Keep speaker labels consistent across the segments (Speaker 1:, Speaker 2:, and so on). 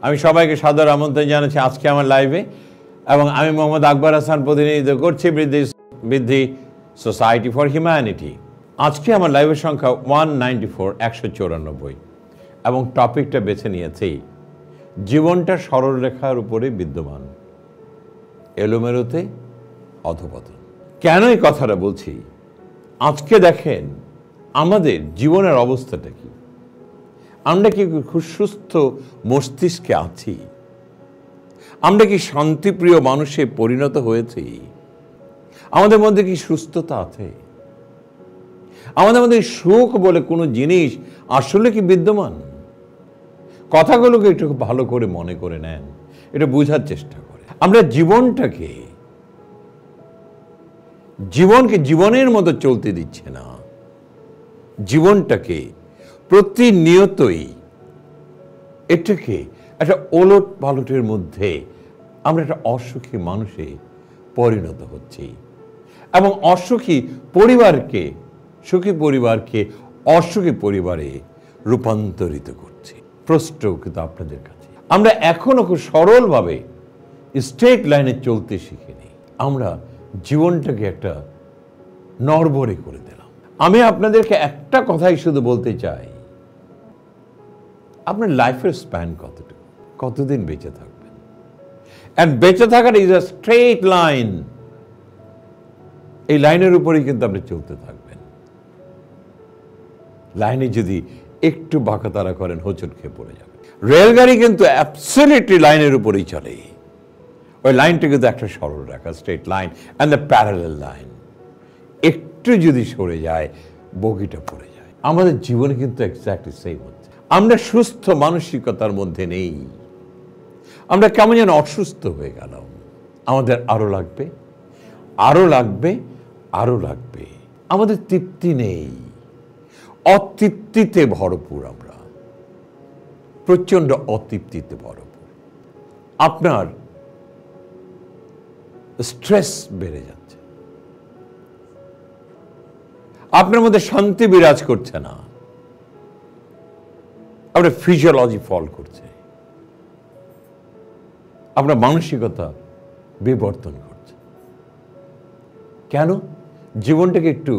Speaker 1: আমি সবাইকে সাদর আমন্ত্রণ জানাচ্ছি আজকে আমার লাইভে, এবং আমি মোহাম্মদ আকবর হাসান প্রতিনিধিত্ব করছি বৃদ্ধি সোসাইটি ফর হিউম্যানিটি। আজকে আমার লাইভের সংখ্যা 194, 194, এবং টপিকটা বেছে নিয়েছি জীবনটা সরলরেখার উপরে বিদ্যমান, এলোমেলোতে অধঃপতন। কেন এই কথাটা বলছি? আজকে দেখেন আমাদের জীবনের অবস্থাটা কি। আমরা কি খুব সুস্থ মস্তিষ্কে আছি? আমরা কি শান্তিপ্রিয় মানুষে পরিণত হয়েছি? আমাদের মধ্যে কি সুস্থতা আছে? আমাদের মধ্যে সুখ বলে কোনো জিনিস আসলে কি বিদ্যমান? কথাগুলোকে একটু ভালো করে মনে করে নেন, এটা বোঝার চেষ্টা করে। আমরা জীবনকে জীবনের মতো চলতে দিচ্ছে না। জীবনটাকে প্রতিনিয়তই এটাকে একটা ওলট পালটের মধ্যে আমরা একটা অসুখী মানুষে পরিণত হচ্ছি, এবং অসুখী পরিবারকে, সুখী পরিবারকে অসুখী পরিবারে রূপান্তরিত করছি। প্রশ্ন কিন্তু আপনাদের কাছে, আমরা এখনো খুব সরলভাবে স্ট্রেট লাইনে চলতে শিখিনি। আমরা জীবনটাকে একটা নড়বড়ে করে দিলাম। আমি আপনাদেরকে একটা কথাই শুধু বলতে চাই, আপনার লাইফের স্প্যান কতটুকু, কতদিন বেঁচে থাকবেন? অ্যান্ড বেঁচে থাকার ইজ আ স্ট্রেট লাইন। এই লাইনের উপরেই কিন্তু আপনি চলতে থাকবেন। লাইনে যদি একটু বাঁকাতারা করেন, হোঁচট খেয়ে পড়ে যাবে। রেলগাড়ি কিন্তু অ্যাবসলিউটলি লাইনের উপরেই চলে। ওই লাইনটা কিন্তু একটা সরল রেখা, straight line and the parallel line. একটু যদি সরে যায়, বগিটা পড়ে যায়। আমাদের জীবনে কিন্তু এক্স্যাক্টলি সেম হচ্ছে। আমরা সুস্থ মানসিকতার মধ্যে নেই। আমরা কেমন যেন অসুস্থ হয়ে গেলাম। আমাদের আরো লাগবে, আরো লাগবে, আরো লাগবে। আমাদের তৃপ্তি নেই, অতৃপ্তিতে ভরপুর। আমরা প্রচন্ড অতৃপ্তিতে ভরপুর। আপনার স্ট্রেস বেড়ে যাচ্ছে, আপনার মধ্যে শান্তি বিরাজ করছে না, আপনার ফিজিওলজি ফল করছে, আপনার মানসিকতা বিবর্তন করছে। কেন? জীবনটাকে একটু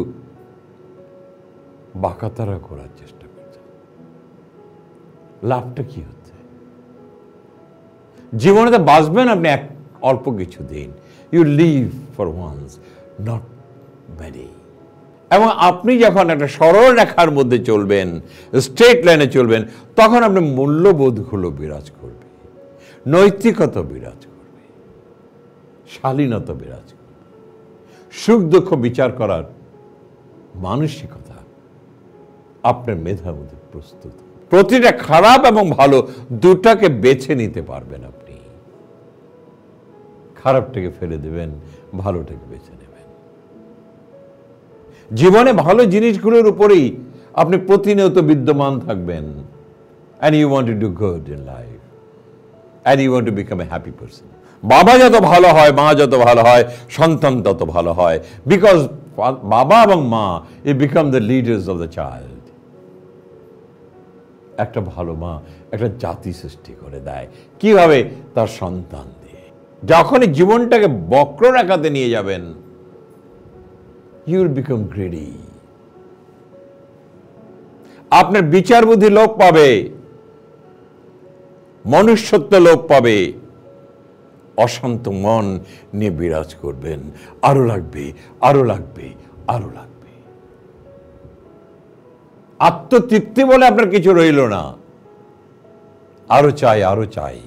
Speaker 1: বাঁকাতারা করার চেষ্টা করছে। লাভটা কি হচ্ছে? জীবনে তো বাঁচবেন আপনি অল্প কিছু দিন। You live for once, not many. এবং আপনি যখন একটা সরল রেখার মধ্যে চলবেন, স্ট্রেট লাইনে চলবেন, তখন আপনার মূল্যবোধগুলো বিরাজ করবে, নৈতিকতা বিরাজ করবে, শালীনতা বিরাজ করবে, সুখ দুঃখ বিচার করার মানসিকতা আপনার মেধার মধ্যে প্রস্তুত। প্রতিটা খারাপ এবং ভালো দুটাকে বেছে নিতে পারবেন আপনি। খারাপটাকে ফেলে দেবেন, ভালোটাকে বেছে নেবেন। জীবনে ভালো জিনিসগুলোর উপরেই আপনি প্রতিনিয়ত বিদ্যমান থাকবেন। And you want to do good in life. And you want to become a happy person. বাবা যত ভালো হয়, মা যত ভালো হয়, সন্তান তত ভালো হয়। Because বাবা এবং মা, it become the leaders of the child. একটা ভালো মা একটা জাতি সৃষ্টি করে দেয়। কিভাবে? তার সন্তান দিয়ে। যখনই জীবনটাকে বক্ররেখাতে নিয়ে যাবেন, you will become greedy. আপনার বিচার বুদ্ধি লোপ পাবে, মনুষ্যত্ব লোপ পাবে, অশান্ত মন নিয়ে বিরাজ করবেন। আরো লাগবে, আরো লাগবে, আরো লাগবে। আত্মতৃপ্তি বলে আপনার কিছু রইল না। আরো চাই, আরো চাই,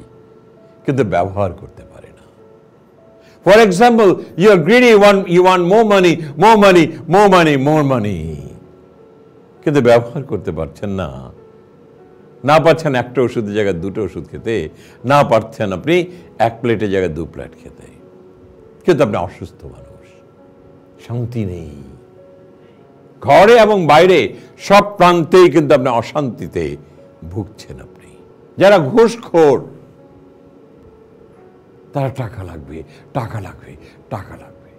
Speaker 1: কিন্তু ব্যবহার করতে পারে না। For example, you are greedy, you want more money, more money, more money, more money. কিন্তু ব্যবহার করতে পারছেন না। না পারছেন একটা ওষুধের জায়গায় দুটো ওষুধ খেতে, না পারছেন আপনি এক প্লেটের জায়গায় 2 প্লেট খেতে। কিন্তু আপনি অসুস্থ মানুষ, শান্তি নেই। ঘরে এবং বাইরে সব প্রান্তেই কিন্তু আপনি অশান্তিতে ভুগছেন। আপনি যারা ঘুষখোর, তারা টাকা লাগবে, টাকা লাগবে, টাকা লাগবে,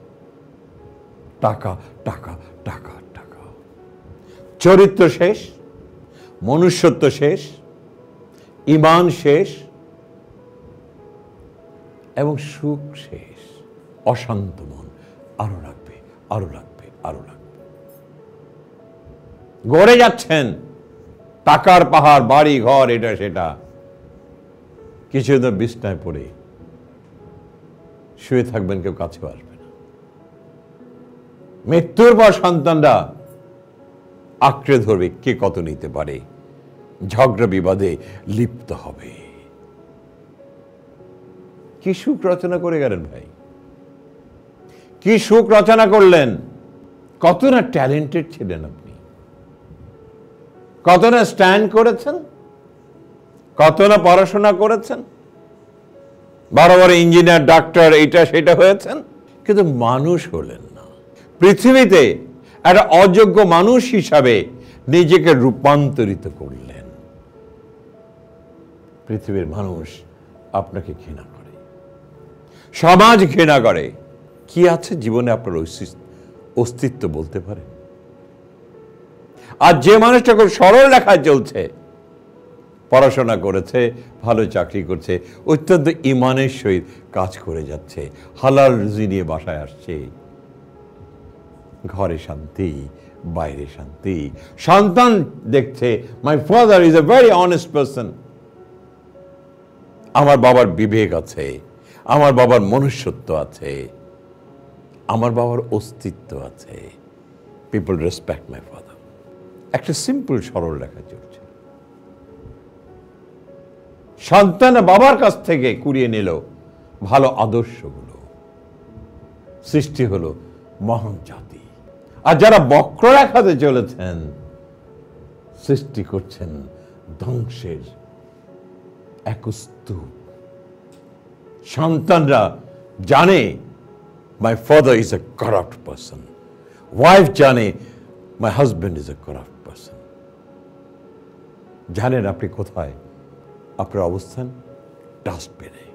Speaker 1: টাকা, টাকা, টাকা, টাকা। চরিত্র শেষ, মনুষ্যত্ব শেষ, ঈমান শেষ, এবং সুখ শেষ, অশান্ত মন, আরো লাগবে, আরো লাগবে, আরো লাগবে। গড়ে যাচ্ছেন টাকার পাহাড়, বাড়ি ঘর, এটা সেটা, কিছুদিন বিছনায় পড়ে শুয়ে থাকবেন, কেউ কাছেও আসবে না। মৃত্যুর পর সন্তানরা আঁকড়ে ধরবে, কে কত নিতে পারে, ঝগড়া বিবাদে লিপ্ত হবে। কি সুখ রচনা করে গেলেন ভাই, কি সুখ রচনা করলেন। কত না ট্যালেন্টেড ছিলেন আপনি, কত না স্ট্যান্ড করেছেন, কত না পড়াশোনা করেছেন, বড় বড় ইঞ্জিনিয়ার, ডাক্তার, এটা সেটা হয়েছেন, কিন্তু মানুষ হলেন না। পৃথিবীতে একটা অযোগ্য মানুষ হিসাবে নিজেকে রূপান্তরিত করলেন। পৃথিবীর মানুষ আপনাকে ঘৃণা করে, সমাজ ঘৃণা করে। কি আছে জীবনে আপনার অস্তিত্ব বলতে পারে? আর যে মানুষটা খুব সরল লেখায় চলছে, পড়াশোনা করেছে, ভালো চাকরি করছে, অত্যন্ত ইমানের সহিত কাজ করে যাচ্ছে, হালাল রুজি নিয়ে বাসায় আসছে, ঘরে শান্তি, বাইরে শান্তি, সন্তান দেখছে মাই father is a very honest person, আমার বাবার বিবেক আছে, আমার বাবার মনুষ্যত্ব আছে, আমার বাবার অস্তিত্ব আছে, পিপল রেসপেক্ট মাই ফাদার। একটা সিম্পল সরল লেখা চলছে। সন্তান বাবার কাছ থেকে কুড়িয়ে নিল ভালো আদর্শগুলো, সৃষ্টি হলো মহান জাতি। আর যারা বক্ররেখাতে চলেছেন, সৃষ্টি করছেন ধ্বংসের এক স্তূপ। সন্তানরা জানে my father is a corrupt person, wife জানে my husband is a corrupt person. জানেন আপনি কোথায়, আপনার অবস্থান ডাস্টবিনে।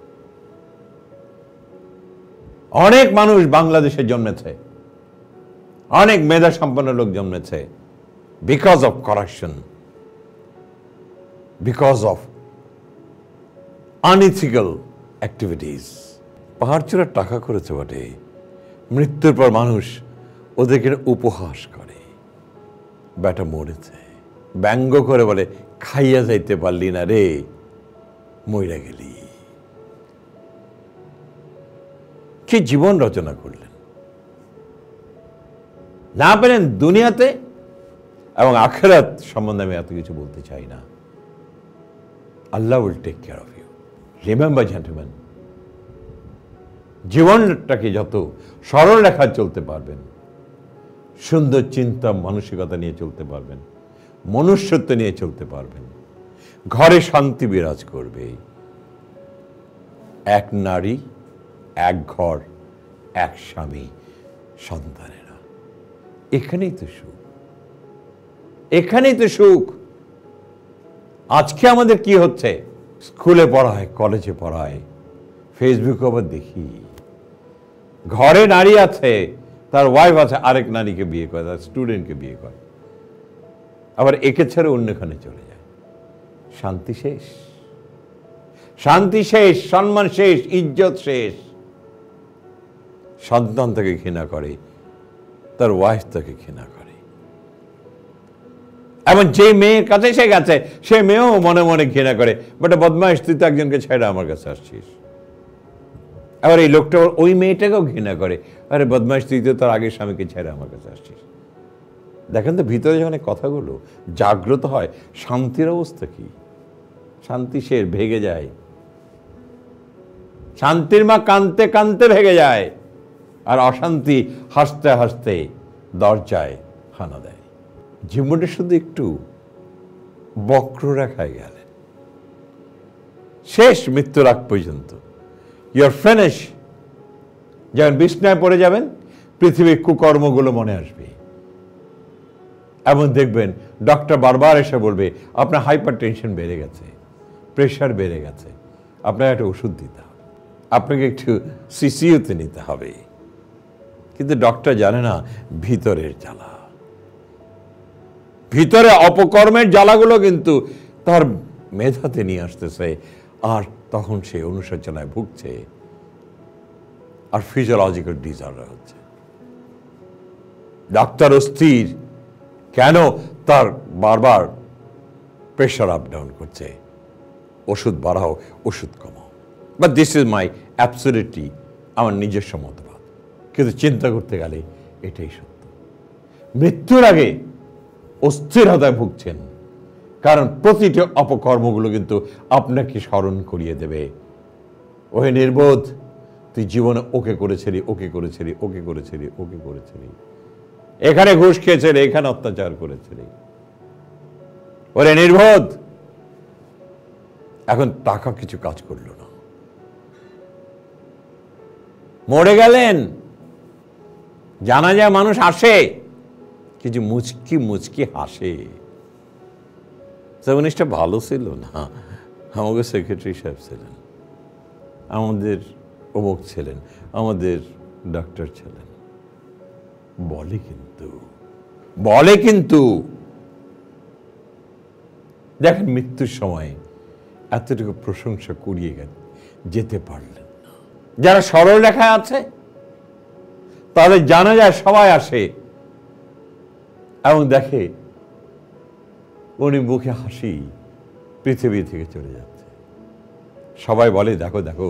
Speaker 1: অনেক মানুষ বাংলাদেশে জন্মেছে, অনেক মেধা সম্পন্ন লোক জন্মেছে, because of corruption, because of unethical activities. পাহাড় চূড়ার টাকা করেছে বটে, মৃত্যুর পর মানুষ ওদেরকে উপহাস করে, বেটা মরেছে, ব্যঙ্গ করে বলে, খাইয়া যাইতে পারলি না রে, মইরা গেলি। কি জীবন রচনা করলেন। না পেলেন দুনিয়াতে এবং আখিরাত সম্বন্ধে আমি এত কিছু বলতে চাই না। Allah will take care of you. Remember gentleman, জীবনটাকে যত সরল রেখায় চলতে পারবেন, সুন্দর চিন্তা মানসিকতা নিয়ে চলতে পারবেন, মনুষ্যত্ব নিয়ে চলতে পারবেন, ঘরে শান্তি বিরাজ করবে। এক নারী, এক ঘর, এক স্বামী, সন্তানেরা, এখানেই তো সুখ, এখানেই তো সুখ। আজকে আমাদের কি হচ্ছে, স্কুলে পড়ায়, কলেজে পড়ায়, ফেসবুকে আবার দেখি ঘরে নারী আছে, তার ওয়াইফ আছে, আরেক নারীকে বিয়ে করে, তার স্টুডেন্টকে বিয়ে করে, আবার একে ছেড়ে অন্যখানে চলে যায়। শান্তি শেষ, শান্তি শেষ, সম্মান শেষ, ইজ্জত শেষ। সন্তান তাকে ঘৃণা করে, তার ওয়াইফ তাকে ঘৃণা করে, এবং যে মেয়ের কাছে সে গেছে সে মেয়েও মনে মনে ঘৃণা করে, বাট বদমাইশ, তুই তো একজনকে ছেড়ে আমার কাছে আসছিস। আবার এই লোকটা ওই মেয়েটাকেও ঘৃণা করে, আরে বদমাইশ, তুই তো তার আগের স্বামীকে ছেড়ে আমার কাছে আসছিস। দেখেন তো ভিতরে যখন কথাগুলো জাগ্রত হয়, শান্তির অবস্থা কি। শান্তি সে ভেঙে যায়, শান্তির মা কাঁদতে কাঁদতে ভেঙে যায়, আর অশান্তি হাসতে হাসতে দরজায় হানা দেয়। জীবনটা শুধু একটু বক্ররেখায় গেলেন, শেষ, মৃত্যুর আগ পর্যন্ত ইউর ফিনিশ। যখন বিছনায় পড়ে যাবেন, পৃথিবীর কুকর্মগুলো মনে আসবে, এমন দেখবেন ডক্টর বারবার এসে বলবে আপনার হাইপার টেনশন বেড়ে গেছে, প্রেশার বেড়ে গেছে, আপনার একটা ওষুধ দিতে হবে, আপনাকে একটু সিসিউতে নিতে হবে। কিন্তু ডক্টর জানে না ভিতরের জ্বালা, ভিতরে অপকর্মের জ্বালাগুলো কিন্তু তার মেধাতে নিয়ে আসতেছে, আর তখন সে অনুশোচনায় ভুগছে, আর ফিজিওলজিক্যাল ডিসঅর্ডার হচ্ছে। ডাক্তার অস্থির, কেন? তার বারবার প্রেশার আপ ডাউন করছে, ওষুধ বাড়াও, ওষুধ কমাও। But this is my absolutely আমার নিজস্ব মতবাদ, কিন্তু চিন্তা করতে গেলে এটাই সত্য। মৃত্যুর আগে অস্থিরতায় ভুগছেন, কারণ প্রতিটি অপকর্মগুলো কিন্তু আপনাকে স্মরণ করিয়ে দেবে, ওহে নির্বোধ, তুই জীবনে ওকে করেছিলি, ওকে করেছিলি, ওকে করেছিলি, ওকে করেছিলি, এখানে ঘুষ খেয়েছিলি, এখানে অত্যাচার করেছিলি, ওরে নির্বোধ, এখন টাকা কিছু কাজ করল না, মরে গেলেন। জানা যায় মানুষ আসে, কিছু মুচকি মুচকি হাসে। জিনিসটা ভালো ছিল না। আমাকে সেক্রেটারি সাহেব ছিলেন, আমাদের অমুক ছিলেন, আমাদের ডাক্তার ছিলেন, বলে কিন্তু দেখেন মৃত্যুর সময় এতটুকু প্রশংসা কুড়িয়ে যেতে পারলেন না। যারা সরল রেখায় আছে তাদের জানা যায় সবাই আসে এবং দেখে উনি মুখে হাসি, পৃথিবী থেকে চলে যাচ্ছে। সবাই বলে দেখো দেখো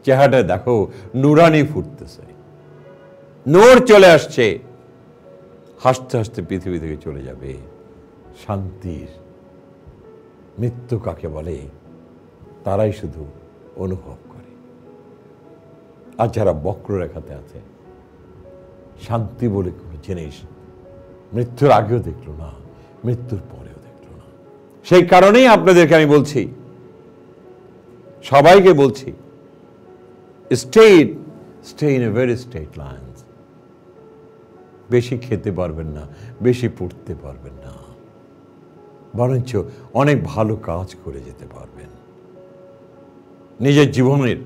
Speaker 1: চেহারাটা দেখো, নুরানি ফুটতেছে, নূর চলে আসছে, হাসতে হাসতে পৃথিবী থেকে চলে যাবে। শান্তির মৃত্যু কাকে বলে তারাই শুধু অনুভব করে। আর যারা বক্ররেখাতে আছে, শান্তি বলে কোনো জিনিস মৃত্যুর আগেও দেখল না, মৃত্যুর পরেও দেখল না। সেই কারণেই আপনাদেরকে আমি বলছি, সবাইকে বলছি, stay in a very straight lines. বেশি খেতে পারবেন না, বেশি পড়তে পারবেন না, বরঞ্চ অনেক ভালো কাজ করে যেতে পারবেন। নিজের জীবনের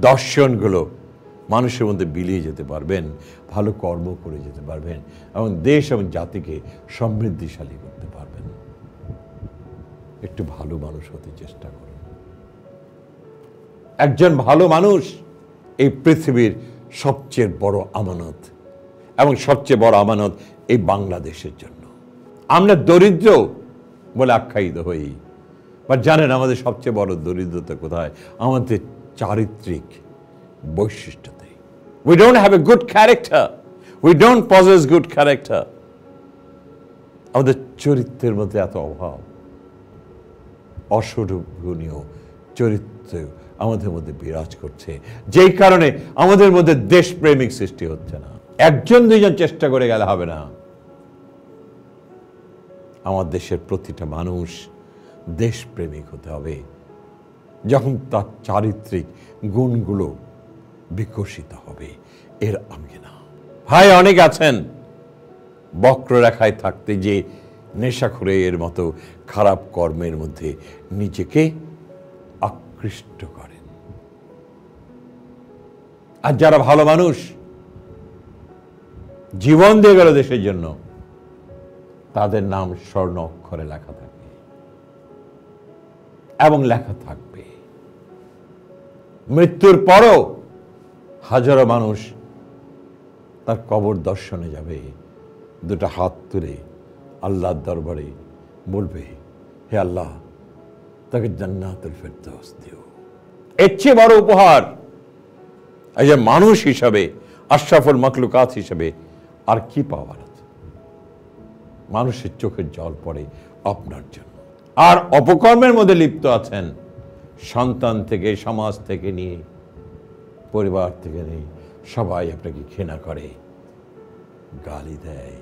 Speaker 1: দর্শনগুলো মানুষের মধ্যে বিলিয়ে যেতে পারবেন, ভালো কর্ম করে যেতে পারবেন এবং দেশ এবং জাতিকে সমৃদ্ধিশালী করতে পারবেন। একটু ভালো মানুষ হতে চেষ্টা করুন। একজন ভালো মানুষ এই পৃথিবীর সবচেয়ে বড় আমানত, এবং সবচেয়ে বড় আমানত এই বাংলাদেশের জন্য। আমরা দরিদ্র বলে আখ্যায়িত হই, বা জানেন আমাদের সবচেয়ে বড় দরিদ্রতা কোথায়? আমাদের চারিত্রিক বৈশিষ্ট্যতে। We don't have a good character. We don't possess good character. আমাদের চরিত্রের মধ্যে এত অভাব, অসহনীয় চরিত্র আমাদের মধ্যে বিরাজ করছে, যেই কারণে আমাদের মধ্যে দেশপ্রেমিক সৃষ্টি হচ্ছে না। একজন দুইজন চেষ্টা করে গেলে হবে না। আমার দেশের প্রতিটা মানুষ দেশপ্রেমিক হতে হবে, যখন তার চারিত্রিক গুণগুলো বিকশিত হবে। এর আগে না। ভাই অনেক আছেন বক্ররেখায় থাকতে যে নেশাখোরের মতো খারাপ কর্মের মধ্যে নিজেকে আকৃষ্ট করেন। আর যারা ভালো মানুষ, জীবন দিয়ে গেল দেশের জন্য, তাদের নাম স্বর্ণ অক্ষরে লেখা থাকে এবং লেখা থাকবে। মৃত্যুর পরও হাজারো মানুষ তার কবর দর্শনে যাবে, দুটো হাত তুলে আল্লাহর দরবারে বলবে, হে আল্লাহ, তাকে জান্নাতুল ফেরদৌস দিও। এর চেয়ে বড় উপহার এই যে মানুষ হিসাবে, আশরাফুল মাখলুকাত হিসাবে আর কি পাওয়ার আছে? মানুষের চোখের জল পড়ে আপনার জন্য। আর অপকর্মের মধ্যে লিপ্ত আছেন, সন্তান থেকে, সমাজ থেকে নিয়ে, পরিবার থেকে নিয়ে, সবাই আপনাকে ঘৃণা করে, গালি দেয়।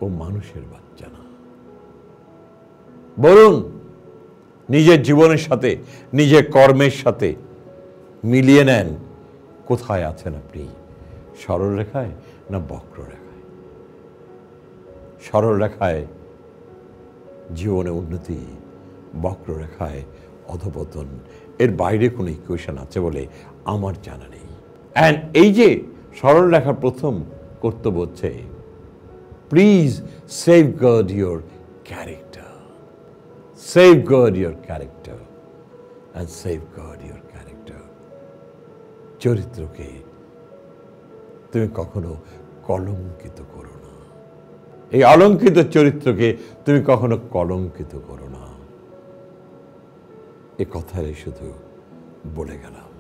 Speaker 1: ও মানুষের বাচ্চা না। বলুন, নিজের জীবনের সাথে, নিজের কর্মের সাথে মিলিয়ে নেন, কোথায় আছেন আপনি? সরল রেখায় না বক্র রেখায়? সরল রেখায় জীবনে উন্নতি, বক্র রেখায় অধপতন। এর বাইরে কোনো ইকুয়েশন আছে বলে আমার জানা নেই। অ্যান্ড এই যে সরল রেখার প্রথম কর্তব্য হচ্ছে, please safeguard your character. Safeguard your character and safeguard your character. চরিত্রকে তুমি কখনো কলঙ্কিত করো না। এই অলঙ্কিত চরিত্রকে তুমি কখনো কলঙ্কিত করো না। এ কথাই শুধু বলে গেলাম।